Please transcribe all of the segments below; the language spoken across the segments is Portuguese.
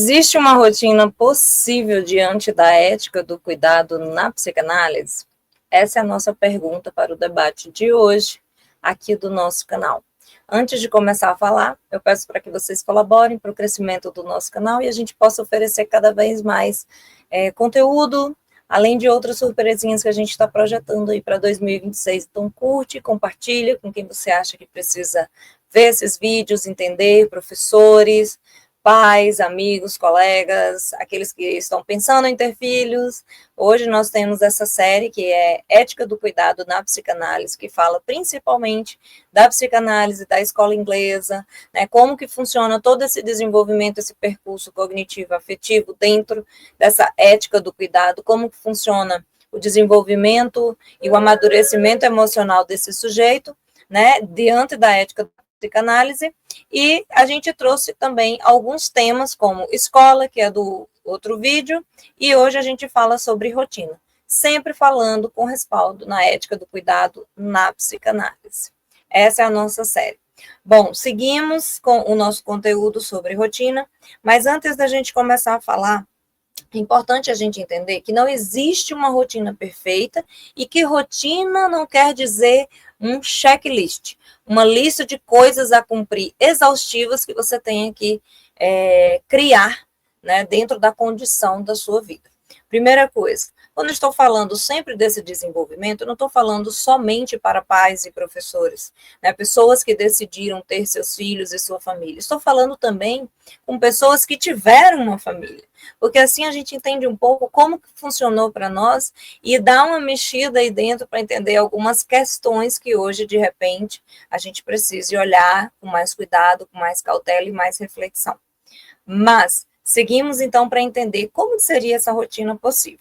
Existe uma rotina possível diante da ética do cuidado na psicanálise? Essa é a nossa pergunta para o debate de hoje, aqui do nosso canal. Antes de começar a falar, eu peço para que vocês colaborem para o crescimento do nosso canal e a gente possa oferecer cada vez mais conteúdo, além de outras surpresinhas que a gente está projetando aí para 2026. Então, curte, compartilha com quem você acha que precisa ver esses vídeos, entender, professores, pais, amigos, colegas, aqueles que estão pensando em ter filhos. Hoje nós temos essa série que é Ética do Cuidado na Psicanálise, que fala principalmente da psicanálise, da escola inglesa, né, como que funciona todo esse desenvolvimento, esse percurso cognitivo afetivo dentro dessa ética do cuidado, como que funciona o desenvolvimento e o amadurecimento emocional desse sujeito, né, diante da ética da psicanálise. E a gente trouxe também alguns temas como escola, que é do outro vídeo, e hoje a gente fala sobre rotina, sempre falando com respaldo na ética do cuidado na psicanálise. Essa é a nossa série. Bom, seguimos com o nosso conteúdo sobre rotina, mas antes da gente começar a falar, é importante a gente entender que não existe uma rotina perfeita e que rotina não quer dizer um checklist, uma lista de coisas a cumprir exaustivas que você tenha que criar, né, dentro da condição da sua vida. Primeira coisa, quando eu estou falando sempre desse desenvolvimento, eu não estou falando somente para pais e professores, né, pessoas que decidiram ter seus filhos e sua família. Estou falando também com pessoas que tiveram uma família, porque assim a gente entende um pouco como que funcionou para nós e dá uma mexida aí dentro para entender algumas questões que hoje, de repente, a gente precisa olhar com mais cuidado, com mais cautela e mais reflexão. Mas seguimos então para entender como seria essa rotina possível.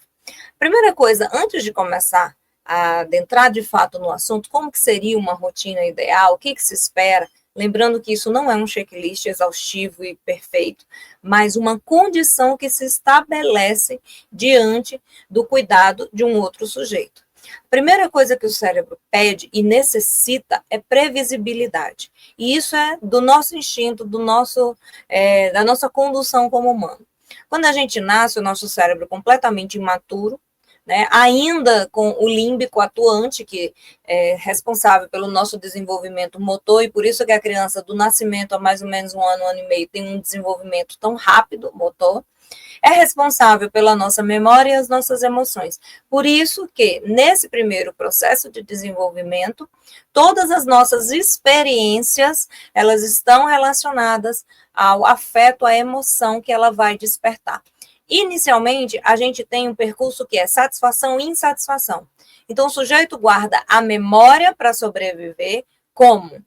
Primeira coisa, antes de começar a adentrar de fato no assunto, como que seria uma rotina ideal, o que se espera, lembrando que isso não é um checklist exaustivo e perfeito, mas uma condição que se estabelece diante do cuidado de um outro sujeito. A primeira coisa que o cérebro pede e necessita é previsibilidade. E isso é do nosso instinto, da nossa condução como humano. Quando a gente nasce, o nosso cérebro é completamente imaturo, né, ainda com o límbico atuante, que é responsável pelo nosso desenvolvimento motor, e por isso que a criança do nascimento a mais ou menos um ano e meio, tem um desenvolvimento tão rápido, motor, é responsável pela nossa memória e as nossas emoções. Por isso que, nesse primeiro processo de desenvolvimento, todas as nossas experiências, elas estão relacionadas ao afeto, à emoção que ela vai despertar. Inicialmente, a gente tem um percurso que é satisfação e insatisfação. Então, o sujeito guarda a memória para sobreviver, como?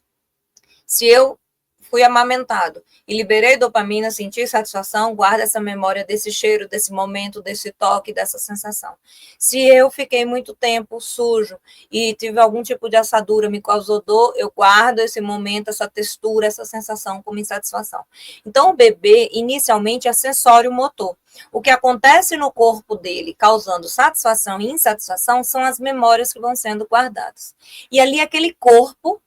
Se eu fui amamentado e liberei dopamina, senti satisfação, guarda essa memória desse cheiro, desse momento, desse toque, dessa sensação. Se eu fiquei muito tempo sujo e tive algum tipo de assadura, me causou dor, eu guardo esse momento, essa textura, essa sensação como insatisfação. Então, o bebê, inicialmente, é sensório motor. O que acontece no corpo dele, causando satisfação e insatisfação, são as memórias que vão sendo guardadas. E ali, aquele corpo,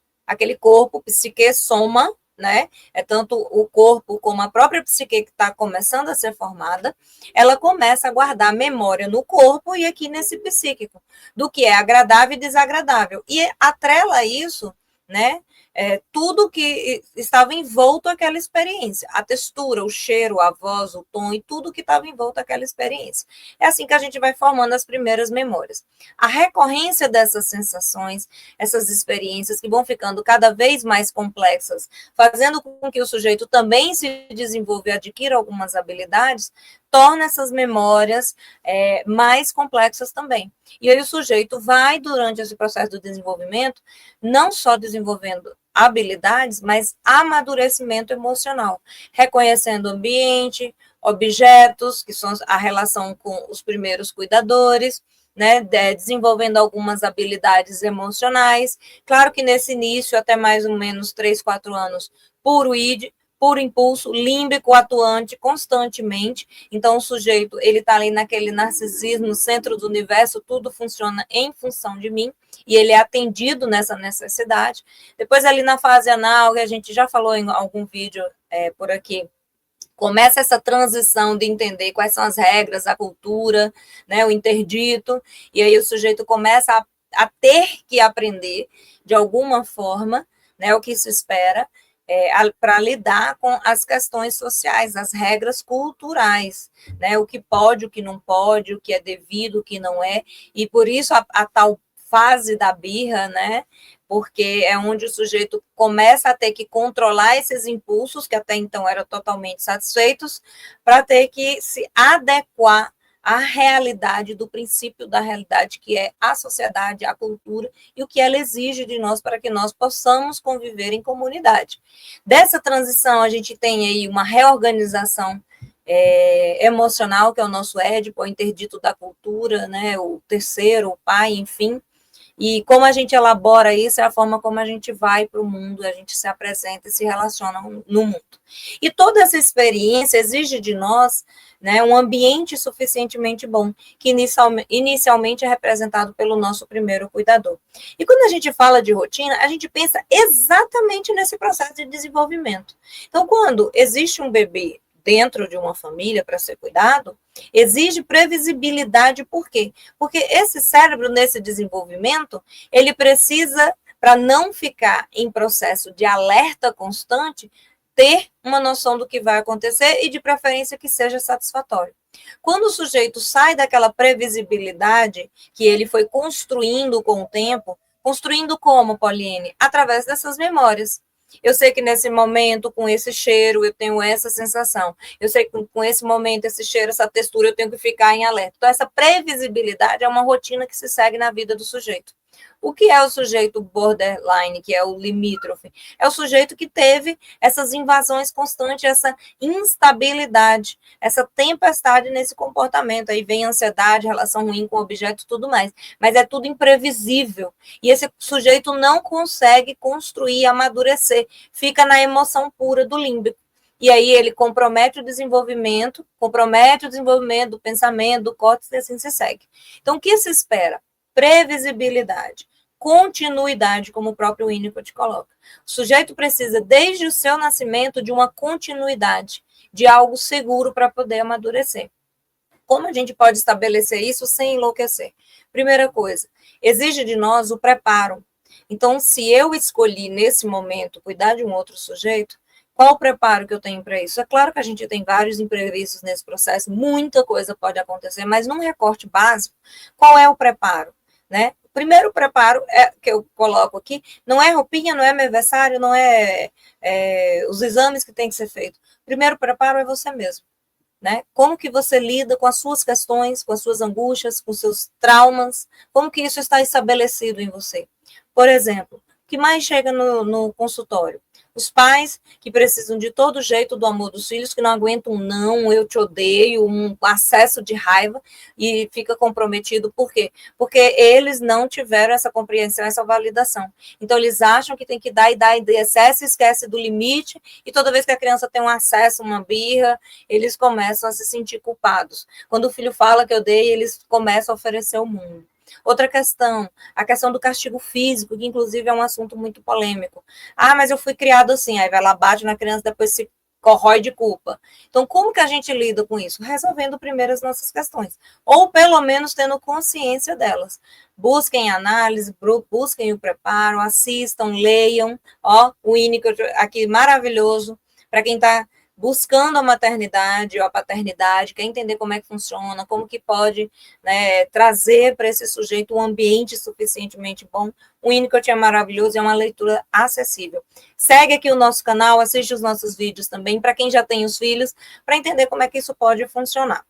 psique, soma, né? É tanto o corpo como a própria psique que está começando a ser formada, ela começa a guardar memória no corpo e aqui nesse psíquico, do que é agradável e desagradável. E atrela isso, né? Tudo que estava envolto àquela experiência, a textura, o cheiro, a voz, o tom e tudo que estava envolto àquela experiência. É assim que a gente vai formando as primeiras memórias. A recorrência dessas sensações, essas experiências que vão ficando cada vez mais complexas, fazendo com que o sujeito também se desenvolva e adquira algumas habilidades, torna essas memórias mais complexas também. E aí o sujeito vai, durante esse processo do desenvolvimento, não só desenvolvendo habilidades, mas amadurecimento emocional, reconhecendo o ambiente, objetos, que são a relação com os primeiros cuidadores, né, desenvolvendo algumas habilidades emocionais. Claro que nesse início, até mais ou menos 3, 4 anos, puro id, puro impulso, límbico atuante constantemente. Então, o sujeito, ele está ali naquele narcisismo, no centro do universo, tudo funciona em função de mim, e ele é atendido nessa necessidade. Depois, ali na fase anal, que a gente já falou em algum vídeo por aqui, Começa essa transição de entender quais são as regras, a cultura, né, o interdito, e aí o sujeito começa a ter que aprender de alguma forma, né, o que se espera, para lidar com as questões sociais, as regras culturais, né, o que pode, o que não pode, o que é devido, o que não é, e por isso a tal fase da birra, né, porque é onde o sujeito começa a ter que controlar esses impulsos, que até então eram totalmente satisfeitos, para ter que se adequar à realidade, do princípio da realidade, que é a sociedade, a cultura, e o que ela exige de nós para que nós possamos conviver em comunidade. Dessa transição, a gente tem aí uma reorganização emocional, que é o nosso Édipo, o interdito da cultura, né, o terceiro, o pai, enfim. E como a gente elabora isso, é a forma como a gente vai para o mundo, a gente se apresenta e se relaciona no mundo. E toda essa experiência exige de nós, né, um ambiente suficientemente bom, que inicialmente é representado pelo nosso primeiro cuidador. E quando a gente fala de rotina, a gente pensa exatamente nesse processo de desenvolvimento. Então, quando existe um bebê dentro de uma família para ser cuidado, exige previsibilidade. Por quê? Porque esse cérebro, nesse desenvolvimento, ele precisa, para não ficar em processo de alerta constante, ter uma noção do que vai acontecer e, de preferência, que seja satisfatório. Quando o sujeito sai daquela previsibilidade que ele foi construindo com o tempo, construindo como, Pauline? Através dessas memórias. Eu sei que nesse momento, com esse cheiro, eu tenho essa sensação. Eu sei que com esse momento, esse cheiro, essa textura, eu tenho que ficar em alerta. Então, essa previsibilidade é uma rotina que se segue na vida do sujeito. O que é o sujeito borderline, que é o limítrofe? É o sujeito que teve essas invasões constantes, essa instabilidade, essa tempestade nesse comportamento. Aí vem ansiedade, relação ruim com o objeto e tudo mais. Mas é tudo imprevisível. E esse sujeito não consegue construir, amadurecer. Fica na emoção pura do límbico. E aí ele compromete o desenvolvimento do pensamento, do córtex, e assim se segue. Então, o que se espera? Previsibilidade, continuidade, como o próprio Winnicott coloca. O sujeito precisa, desde o seu nascimento, de uma continuidade, de algo seguro para poder amadurecer. Como a gente pode estabelecer isso sem enlouquecer? Primeira coisa, exige de nós o preparo. Então, se eu escolhi, nesse momento, cuidar de um outro sujeito, qual o preparo que eu tenho para isso? É claro que a gente tem vários imprevistos nesse processo, muita coisa pode acontecer, mas num recorte básico, qual é o preparo? Né? O primeiro preparo que eu coloco aqui não é roupinha, não é aniversário, não é os exames que tem que ser feito. O primeiro preparo é você mesmo. Né? Como que você lida com as suas questões, com as suas angústias, com seus traumas, como que isso está estabelecido em você. Por exemplo, o que mais chega no consultório? Os pais que precisam de todo jeito do amor dos filhos, que não aguentam um não, eu te odeio, um acesso de raiva e fica comprometido. Por quê? Porque eles não tiveram essa compreensão, essa validação. Então, eles acham que tem que dar e dar, e excesso, esquece do limite, e toda vez que a criança tem um acesso, uma birra, eles começam a se sentir culpados. Quando o filho fala que eu dei, eles começam a oferecer o mundo. Outra questão, a questão do castigo físico, que inclusive é um assunto muito polêmico. Ah, mas eu fui criado assim, aí vai lá, bate na criança, depois se corrói de culpa. Então, como que a gente lida com isso? Resolvendo primeiro as nossas questões, ou pelo menos tendo consciência delas. Busquem análise, busquem o preparo, assistam, leiam, o Winnicott aqui maravilhoso, para quem está buscando a maternidade ou a paternidade, quer entender como é que funciona, como que pode, né, trazer para esse sujeito um ambiente suficientemente bom. O Winnicott é maravilhoso, é uma leitura acessível. Segue aqui o nosso canal, assiste os nossos vídeos também, para quem já tem os filhos, para entender como é que isso pode funcionar.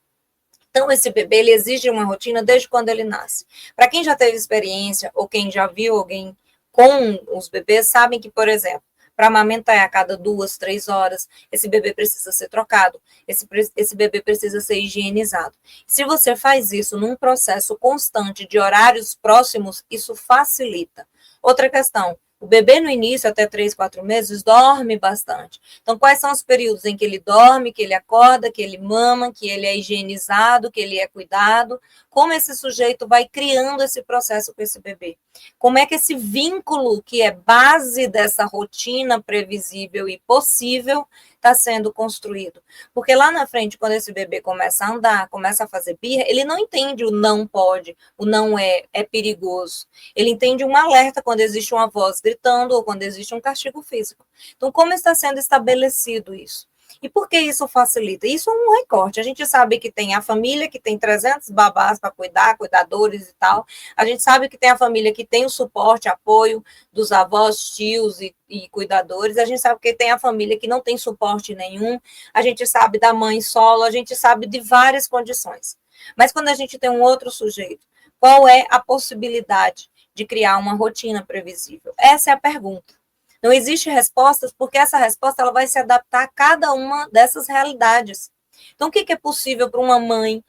Então, esse bebê, ele exige uma rotina desde quando ele nasce. Para quem já teve experiência, ou quem já viu alguém com os bebês, sabem que, por exemplo, para amamentar a cada 2, 3 horas, esse bebê precisa ser trocado, esse bebê precisa ser higienizado. Se você faz isso num processo constante de horários próximos, isso facilita. Outra questão, o bebê no início, até 3, 4 meses, dorme bastante. Então, quais são os períodos em que ele dorme, que ele acorda, que ele mama, que ele é higienizado, que ele é cuidado? Como esse sujeito vai criando esse processo com esse bebê? Como é que esse vínculo, que é base dessa rotina previsível e possível, está sendo construído? Porque lá na frente, quando esse bebê começa a andar, começa a fazer birra, ele não entende o não pode, o não é perigoso. Ele entende um alerta quando existe uma voz gritando ou quando existe um castigo físico. Então, como está sendo estabelecido isso? E por que isso facilita? Isso é um recorte. A gente sabe que tem a família que tem 300 babás para cuidar, cuidadores e tal. A gente sabe que tem a família que tem o suporte, apoio dos avós, tios e cuidadores. A gente sabe que tem a família que não tem suporte nenhum. A gente sabe da mãe solo, a gente sabe de várias condições. Mas quando a gente tem um outro sujeito, qual é a possibilidade de criar uma rotina previsível? Essa é a pergunta. Não existe respostas, porque essa resposta ela vai se adaptar a cada uma dessas realidades. Então, o que é possível para uma mãe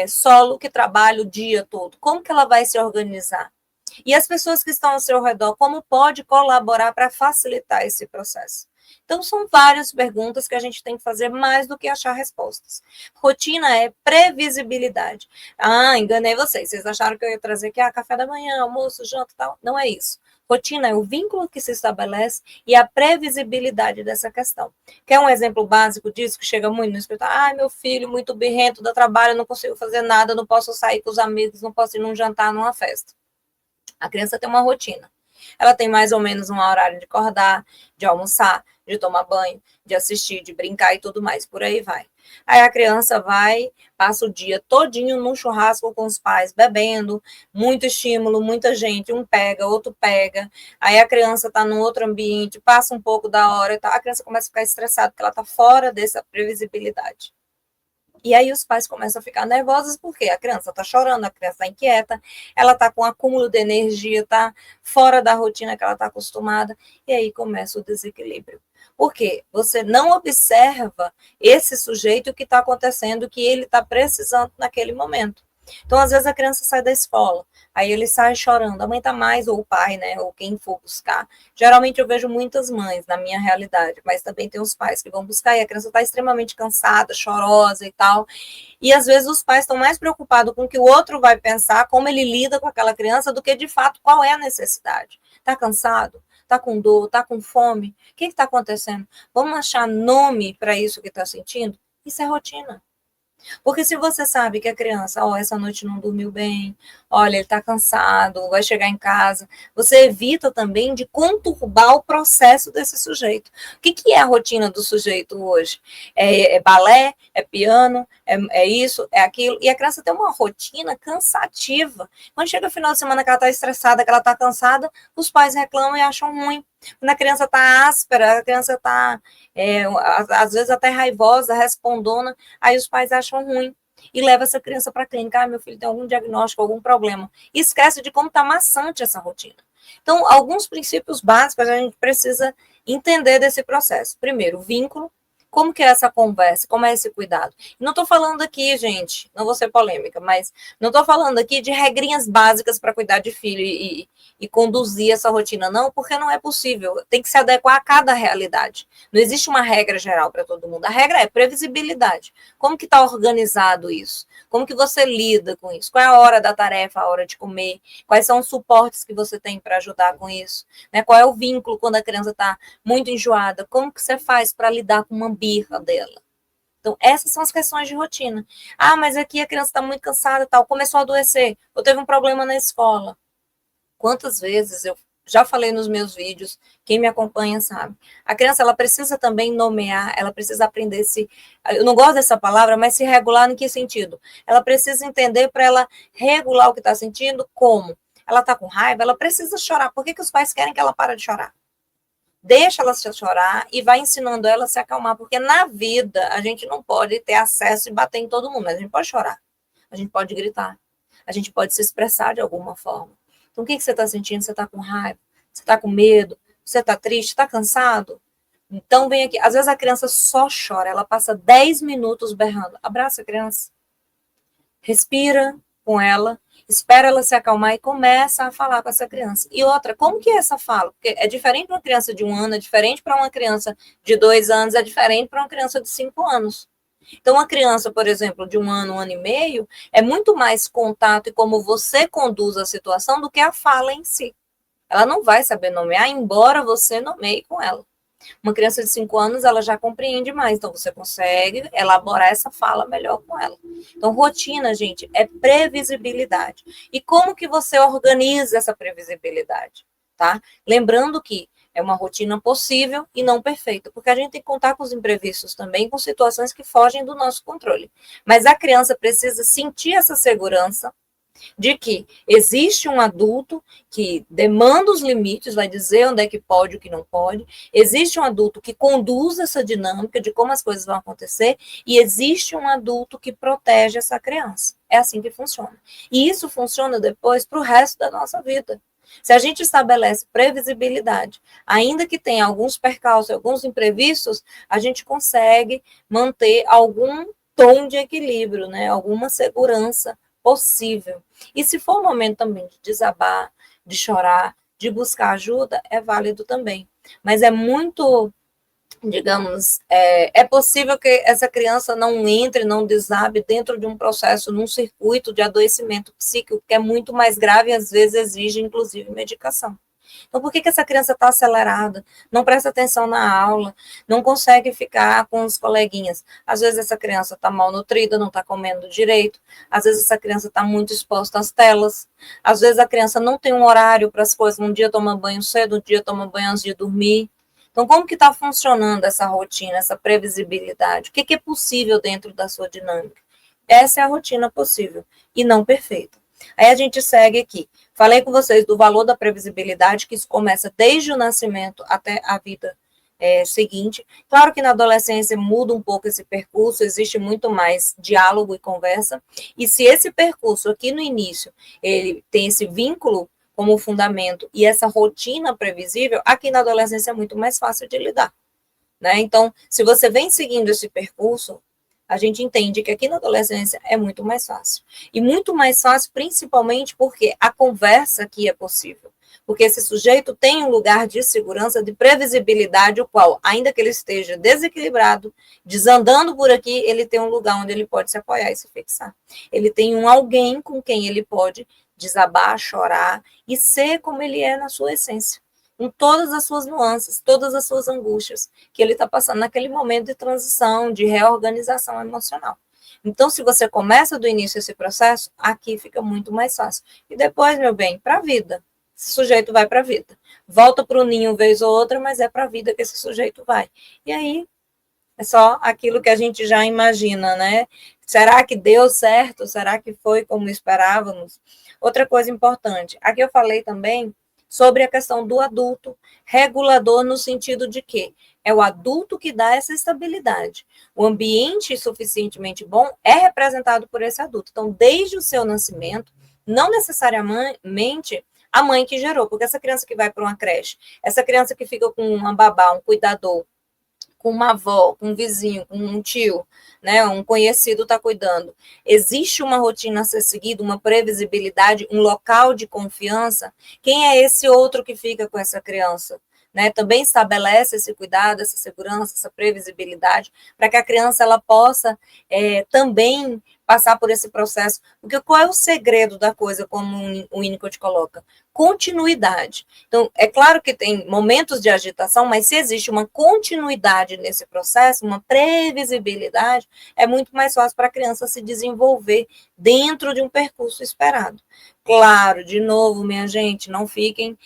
solo que trabalha o dia todo? Como que ela vai se organizar? E as pessoas que estão ao seu redor, como pode colaborar para facilitar esse processo? Então, são várias perguntas que a gente tem que fazer mais do que achar respostas. Rotina é previsibilidade. Ah, enganei vocês. Vocês acharam que eu ia trazer aqui café da manhã, almoço, janta e tal? Não é isso. Rotina é o vínculo que se estabelece e a previsibilidade dessa questão. Quer um exemplo básico disso, que chega muito no escritório? Ai, meu filho, muito birrento, dá trabalho, não consigo fazer nada, não posso sair com os amigos, não posso ir num jantar, numa festa. A criança tem uma rotina. Ela tem mais ou menos um horário de acordar, de almoçar, de tomar banho, de assistir, de brincar e tudo mais, por aí vai. Aí a criança vai, passa o dia todinho num churrasco com os pais, bebendo, muito estímulo, muita gente, um pega, outro pega. Aí a criança está num outro ambiente, passa um pouco da hora e tal, a criança começa a ficar estressada, porque ela está fora dessa previsibilidade. E aí os pais começam a ficar nervosos porque a criança está chorando, a criança está inquieta, ela está com acúmulo de energia, está fora da rotina que ela está acostumada, e aí começa o desequilíbrio. Por quê? Você não observa esse sujeito que está acontecendo, que ele está precisando naquele momento. Então, às vezes, a criança sai da escola, aí ele sai chorando, a mãe está mais, ou o pai, né, ou quem for buscar. Geralmente eu vejo muitas mães na minha realidade, mas também tem os pais que vão buscar e a criança está extremamente cansada, chorosa e tal. E às vezes os pais estão mais preocupados com o que o outro vai pensar, como ele lida com aquela criança, do que de fato qual é a necessidade. Está cansado? Está com dor? Está com fome? O que está acontecendo? Vamos achar nome para isso que está sentindo? Isso é rotina. Porque se você sabe que a criança, essa noite não dormiu bem, olha, ele está cansado, vai chegar em casa, você evita também de conturbar o processo desse sujeito. O que é a rotina do sujeito hoje? É balé, é piano, é isso, é aquilo. E a criança tem uma rotina cansativa. Quando chega o final de semana que ela está estressada, que ela está cansada, os pais reclamam e acham ruim. Quando a criança está áspera, a criança está, às vezes, até raivosa, respondona, aí os pais acham ruim e leva essa criança para a clínica. Meu filho tem algum diagnóstico, algum problema. E esquece de como está maçante essa rotina. Então, alguns princípios básicos a gente precisa entender desse processo. Primeiro, vínculo. Como que é essa conversa? Como é esse cuidado? Não estou falando aqui, gente, não vou ser polêmica, mas não estou falando aqui de regrinhas básicas para cuidar de filho e conduzir essa rotina, não, porque não é possível. Tem que se adequar a cada realidade. Não existe uma regra geral para todo mundo. A regra é previsibilidade. Como que está organizado isso? Como que você lida com isso? Qual é a hora da tarefa, a hora de comer? Quais são os suportes que você tem para ajudar com isso? Né? Qual é o vínculo quando a criança está muito enjoada? Como que você faz para lidar com uma birra dela? Então, essas são as questões de rotina. Ah, mas aqui a criança está muito cansada, tal, começou a adoecer, ou teve um problema na escola. Quantas vezes eu já falei nos meus vídeos, quem me acompanha sabe. A criança, ela precisa também nomear, ela precisa aprender eu não gosto dessa palavra, mas se regular em que sentido? Ela precisa entender para ela regular o que está sentindo, como? Ela está com raiva, ela precisa chorar. Por que os pais querem que ela pare de chorar? Deixa ela se chorar e vai ensinando ela a se acalmar, porque na vida a gente não pode ter acesso e bater em todo mundo, mas a gente pode chorar, a gente pode gritar, a gente pode se expressar de alguma forma. Então, o que você está sentindo? Você está com raiva? Você está com medo? Você está triste? Está cansado? Então, vem aqui. Às vezes a criança só chora, ela passa 10 minutos berrando. Abraça a criança, respira com ela, espera ela se acalmar e começa a falar com essa criança. E outra, como que é essa fala? Porque é diferente para uma criança de 1 ano, é diferente para uma criança de 2 anos, é diferente para uma criança de 5 anos. Então, uma criança, por exemplo, de 1 ano, 1 ano e meio, é muito mais contato e como você conduz a situação do que a fala em si. Ela não vai saber nomear, embora você nomeie com ela. Uma criança de 5 anos, ela já compreende mais, então você consegue elaborar essa fala melhor com ela. Então, rotina, gente, é previsibilidade. E como que você organiza essa previsibilidade, tá? Lembrando que é uma rotina possível e não perfeita, porque a gente tem que contar com os imprevistos também, com situações que fogem do nosso controle. Mas a criança precisa sentir essa segurança de que existe um adulto que demanda os limites, vai dizer onde é que pode e o que não pode, existe um adulto que conduz essa dinâmica de como as coisas vão acontecer, e existe um adulto que protege essa criança. É assim que funciona. E isso funciona depois para o resto da nossa vida. Se a gente estabelece previsibilidade, ainda que tenha alguns percalços, alguns imprevistos, a gente consegue manter algum tom de equilíbrio, né? Alguma segurança possível. E se for um momento também de desabar, de chorar, de buscar ajuda, é válido também. Mas é muito, digamos, é possível que essa criança não entre, não desabe dentro de um processo, num circuito de adoecimento psíquico, que é muito mais grave e às vezes exige, inclusive, medicação. Então, por que essa criança está acelerada? Não presta atenção na aula, não consegue ficar com os coleguinhas. Às vezes essa criança está mal nutrida, não está comendo direito. Às vezes essa criança está muito exposta às telas. Às vezes a criança não tem um horário para as coisas. Um dia toma banho cedo, um dia toma banho antes de dormir. Então, como que está funcionando essa rotina, essa previsibilidade? O que é possível dentro da sua dinâmica? Essa é a rotina possível e não perfeita. Aí a gente segue aqui. Falei com vocês do valor da previsibilidade, que isso começa desde o nascimento até a vida seguinte. Claro que na adolescência muda um pouco esse percurso, existe muito mais diálogo e conversa. E se esse percurso aqui no início, ele tem esse vínculo como fundamento e essa rotina previsível, aqui na adolescência é muito mais fácil de lidar, né? Então, se você vem seguindo esse percurso, a gente entende que aqui na adolescência é muito mais fácil. E muito mais fácil, principalmente porque a conversa aqui é possível. Porque esse sujeito tem um lugar de segurança, de previsibilidade, o qual, ainda que ele esteja desequilibrado, desandando por aqui, ele tem um lugar onde ele pode se apoiar e se fixar. Ele tem um alguém com quem ele pode desabar, chorar e ser como ele é na sua essência, com todas as suas nuances, todas as suas angústias que ele está passando naquele momento de transição, de reorganização emocional. Então, se você começa do início esse processo, aqui fica muito mais fácil. E depois, meu bem, para a vida. Esse sujeito vai para a vida. Volta para o ninho vez ou outra, mas é para a vida que esse sujeito vai. E aí, é só aquilo que a gente já imagina, né? Será que deu certo? Será que foi como esperávamos? Outra coisa importante, aqui eu falei também sobre a questão do adulto regulador, no sentido de que é o adulto que dá essa estabilidade. O ambiente suficientemente bom é representado por esse adulto. Então, desde o seu nascimento, não necessariamente a mãe que gerou, porque essa criança que vai para uma creche, essa criança que fica com uma babá, um cuidador, com uma avó, com um vizinho, com um tio, né, um conhecido está cuidando. Existe uma rotina a ser seguida, uma previsibilidade, um local de confiança. Quem é esse outro que fica com essa criança? Né, também estabelece esse cuidado, essa segurança, essa previsibilidade, para que a criança ela possa também passar por esse processo. Porque qual é o segredo da coisa, como o Winnicott coloca? Continuidade. Então, é claro que tem momentos de agitação, mas se existe uma continuidade nesse processo, uma previsibilidade, é muito mais fácil para a criança se desenvolver dentro de um percurso esperado. Claro, de novo, minha gente, não fiquem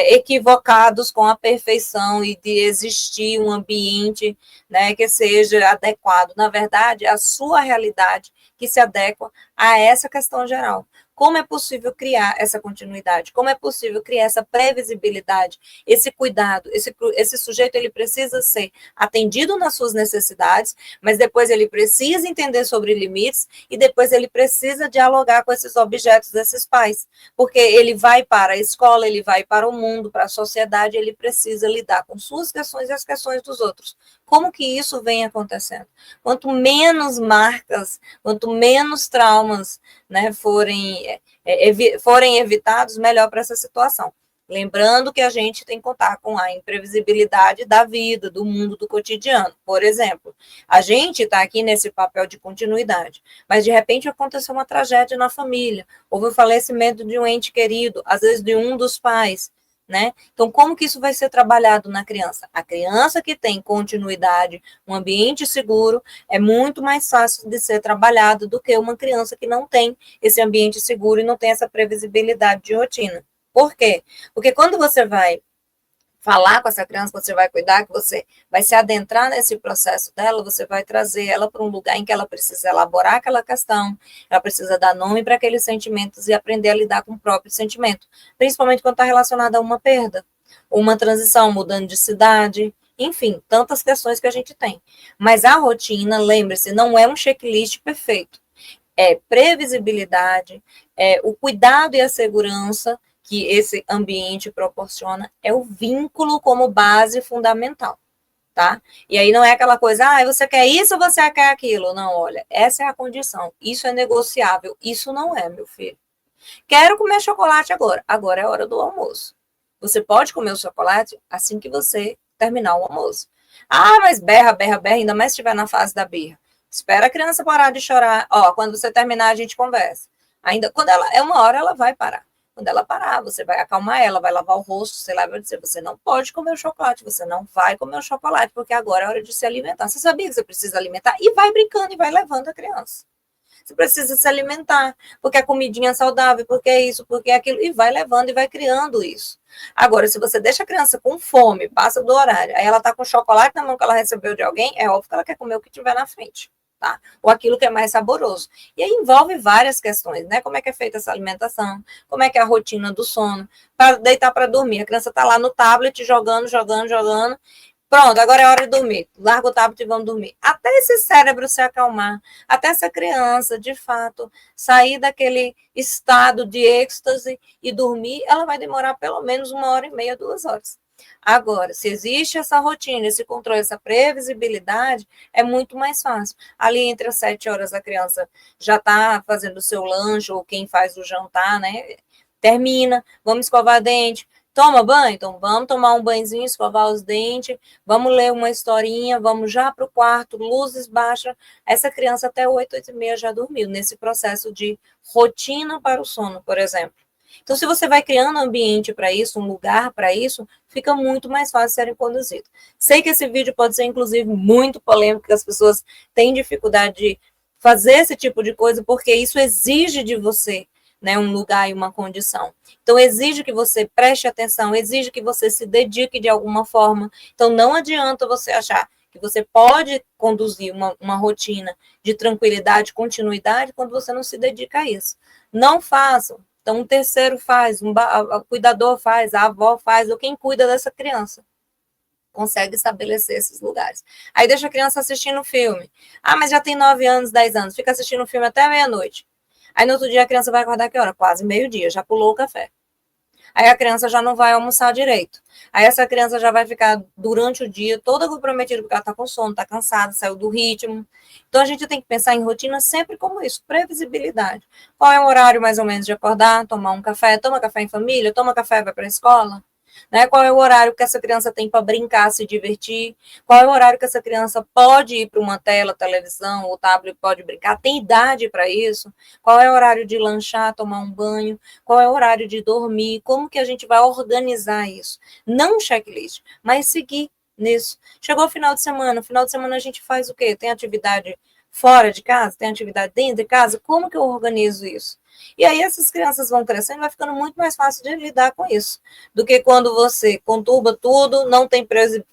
equivocados com a perfeição e de existir um ambiente, né, que seja adequado. Na verdade, a sua realidade que se adequa a essa questão geral. Como é possível criar essa continuidade? Como é possível criar essa previsibilidade, esse cuidado? Esse sujeito ele precisa ser atendido nas suas necessidades, mas depois ele precisa entender sobre limites e depois ele precisa dialogar com esses objetos desses pais, porque ele vai para a escola, ele vai para o mundo, para a sociedade, ele precisa lidar com suas questões e as questões dos outros. Como que isso vem acontecendo? Quanto menos marcas, quanto menos traumas, né, forem evitados, melhor para essa situação. Lembrando que a gente tem que contar com a imprevisibilidade da vida, do mundo, do cotidiano. Por exemplo, a gente está aqui nesse papel de continuidade, mas de repente aconteceu uma tragédia na família, houve o falecimento de um ente querido, às vezes de um dos pais, né? Então, como que isso vai ser trabalhado na criança? A criança que tem continuidade, um ambiente seguro, é muito mais fácil de ser trabalhado do que uma criança que não tem esse ambiente seguro e não tem essa previsibilidade de rotina. Por quê? Porque quando você vai falar com essa criança, você vai cuidar, que você vai se adentrar nesse processo dela, você vai trazer ela para um lugar em que ela precisa elaborar aquela questão, ela precisa dar nome para aqueles sentimentos e aprender a lidar com o próprio sentimento, principalmente quando está relacionada a uma perda, uma transição, mudando de cidade, enfim, tantas questões que a gente tem. Mas a rotina, lembre-se, não é um checklist perfeito. É previsibilidade, é o cuidado e a segurança que esse ambiente proporciona, é o vínculo como base fundamental, tá? E aí não é aquela coisa, você quer isso ou você quer aquilo? Não, olha, essa é a condição, isso é negociável, isso não é, meu filho. Quero comer chocolate agora é hora do almoço. Você pode comer o chocolate assim que você terminar o almoço. Mas berra, berra, berra, ainda mais se estiver na fase da birra. Espera a criança parar de chorar. Quando você terminar, a gente conversa. Ainda, quando ela é uma hora, ela vai parar. Quando ela parar, você vai acalmar ela, vai lavar o rosto, sei lá, vai dizer, você não pode comer o chocolate, você não vai comer o chocolate, porque agora é hora de se alimentar. Você sabia que você precisa alimentar? E vai brincando e vai levando a criança. Você precisa se alimentar, porque a comidinha é saudável, porque é isso, porque é aquilo, e vai levando e vai criando isso. Agora, se você deixa a criança com fome, passa do horário, aí ela está com chocolate na mão que ela recebeu de alguém, é óbvio que ela quer comer o que tiver na frente. Tá? Ou aquilo que é mais saboroso. E aí envolve várias questões, né? Como é que é feita essa alimentação, como é que é a rotina do sono, para deitar para dormir. A criança está lá no tablet jogando, pronto, agora é hora de dormir. Larga o tablet e vamos dormir. Até esse cérebro se acalmar, até essa criança, de fato, sair daquele estado de êxtase e dormir, ela vai demorar pelo menos 1h30, 2 horas. Agora, se existe essa rotina, esse controle, essa previsibilidade, é muito mais fácil. Ali entre as 7 horas a criança já está fazendo o seu lanche, ou quem faz o jantar, né? Termina, vamos escovar dente, toma banho? Então vamos tomar um banhozinho, escovar os dentes, vamos ler uma historinha, vamos já para o quarto, luzes baixas. Essa criança até 8, 8h30 já dormiu, nesse processo de rotina para o sono, por exemplo. Então, se você vai criando um ambiente para isso, um lugar para isso, fica muito mais fácil serem conduzidos. Sei que esse vídeo pode ser, inclusive, muito polêmico, que as pessoas têm dificuldade de fazer esse tipo de coisa, porque isso exige de você, né, um lugar e uma condição. Então, exige que você preste atenção, exige que você se dedique de alguma forma. Então, não adianta você achar que você pode conduzir uma rotina de tranquilidade, continuidade, quando você não se dedica a isso. Não façam. Então, um terceiro faz, o cuidador faz, a avó faz, ou quem cuida dessa criança consegue estabelecer esses lugares. Aí deixa a criança assistindo filme. Mas já tem 9 anos, 10 anos, fica assistindo filme até meia-noite. Aí no outro dia a criança vai acordar que hora? Quase meio-dia, já pulou o café. Aí a criança já não vai almoçar direito. Aí essa criança já vai ficar durante o dia toda comprometida, porque ela está com sono, está cansada, saiu do ritmo. Então a gente tem que pensar em rotina sempre como isso, previsibilidade. Qual é o horário mais ou menos de acordar, tomar um café, toma café em família, toma café, vai para a escola? Né? Qual é o horário que essa criança tem para brincar, se divertir? Qual é o horário que essa criança pode ir para uma tela, televisão ou tablet, pode brincar? Tem idade para isso? Qual é o horário de lanchar, tomar um banho? Qual é o horário de dormir? Como que a gente vai organizar isso? Não um checklist, mas seguir nisso. Chegou o final de semana a gente faz o quê? Tem atividade fora de casa? Tem atividade dentro de casa? Como que eu organizo isso? E aí essas crianças vão crescendo, vai ficando muito mais fácil de lidar com isso, do que quando você conturba tudo, não tem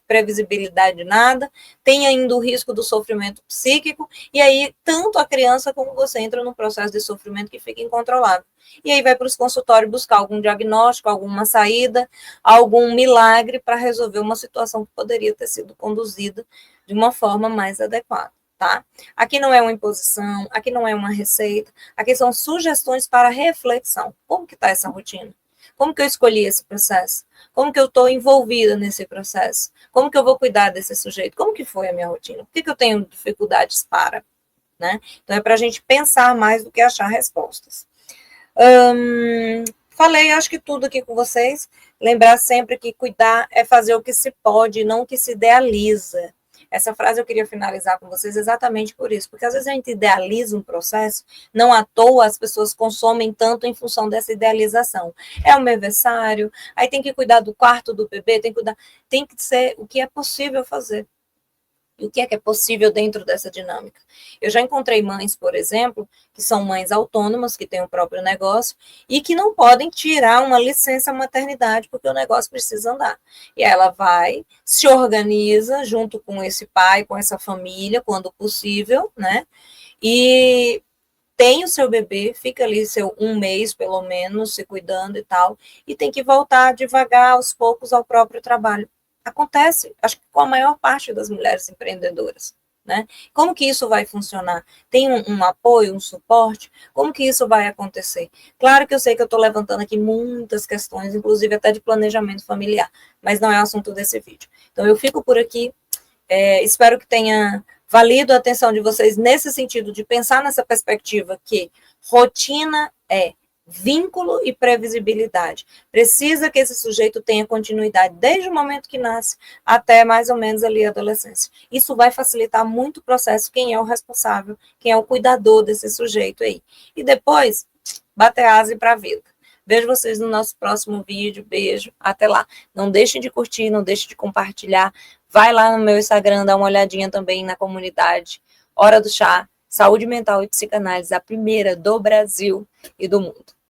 previsibilidade de nada, tem ainda o risco do sofrimento psíquico, e aí tanto a criança como você entra num processo de sofrimento que fica incontrolável. E aí vai para os consultórios buscar algum diagnóstico, alguma saída, algum milagre para resolver uma situação que poderia ter sido conduzida de uma forma mais adequada. Tá? Aqui não é uma imposição, aqui não é uma receita, aqui são sugestões para reflexão. Como que está essa rotina? Como que eu escolhi esse processo? Como que eu estou envolvida nesse processo? Como que eu vou cuidar desse sujeito? Como que foi a minha rotina? Por que eu tenho dificuldades para? Né? Então é para a gente pensar mais do que achar respostas. Falei, acho que tudo aqui com vocês. Lembrar sempre que cuidar é fazer o que se pode, não o que se idealiza. Essa frase eu queria finalizar com vocês exatamente por isso, porque às vezes a gente idealiza um processo, não à toa as pessoas consomem tanto em função dessa idealização. É o meu aniversário, aí tem que cuidar do quarto do bebê, tem que ser o que é possível fazer. E o que é possível dentro dessa dinâmica? Eu já encontrei mães, por exemplo, que são mães autônomas, que têm o próprio negócio e que não podem tirar uma licença maternidade porque o negócio precisa andar. E ela vai, se organiza junto com esse pai, com essa família, quando possível, né? E tem o seu bebê, fica ali seu um mês, pelo menos, se cuidando e tal, e tem que voltar devagar, aos poucos, ao próprio trabalho. Acontece, acho que com a maior parte das mulheres empreendedoras. Né? Como que isso vai funcionar? Tem um apoio, um suporte? Como que isso vai acontecer? Claro que eu sei que eu estou levantando aqui muitas questões, inclusive até de planejamento familiar, mas não é o assunto desse vídeo. Então eu fico por aqui, espero que tenha valido a atenção de vocês nesse sentido de pensar nessa perspectiva que rotina é vínculo e previsibilidade. Precisa que esse sujeito tenha continuidade desde o momento que nasce até mais ou menos ali a adolescência. Isso vai facilitar muito o processo, quem é o responsável, quem é o cuidador desse sujeito aí. E depois, bater asa para a vida. Vejo vocês no nosso próximo vídeo. Beijo. Até lá. Não deixem de curtir, não deixem de compartilhar. Vai lá no meu Instagram, dá uma olhadinha também na comunidade Hora do Chá, Saúde Mental e Psicanálise, a primeira do Brasil e do mundo.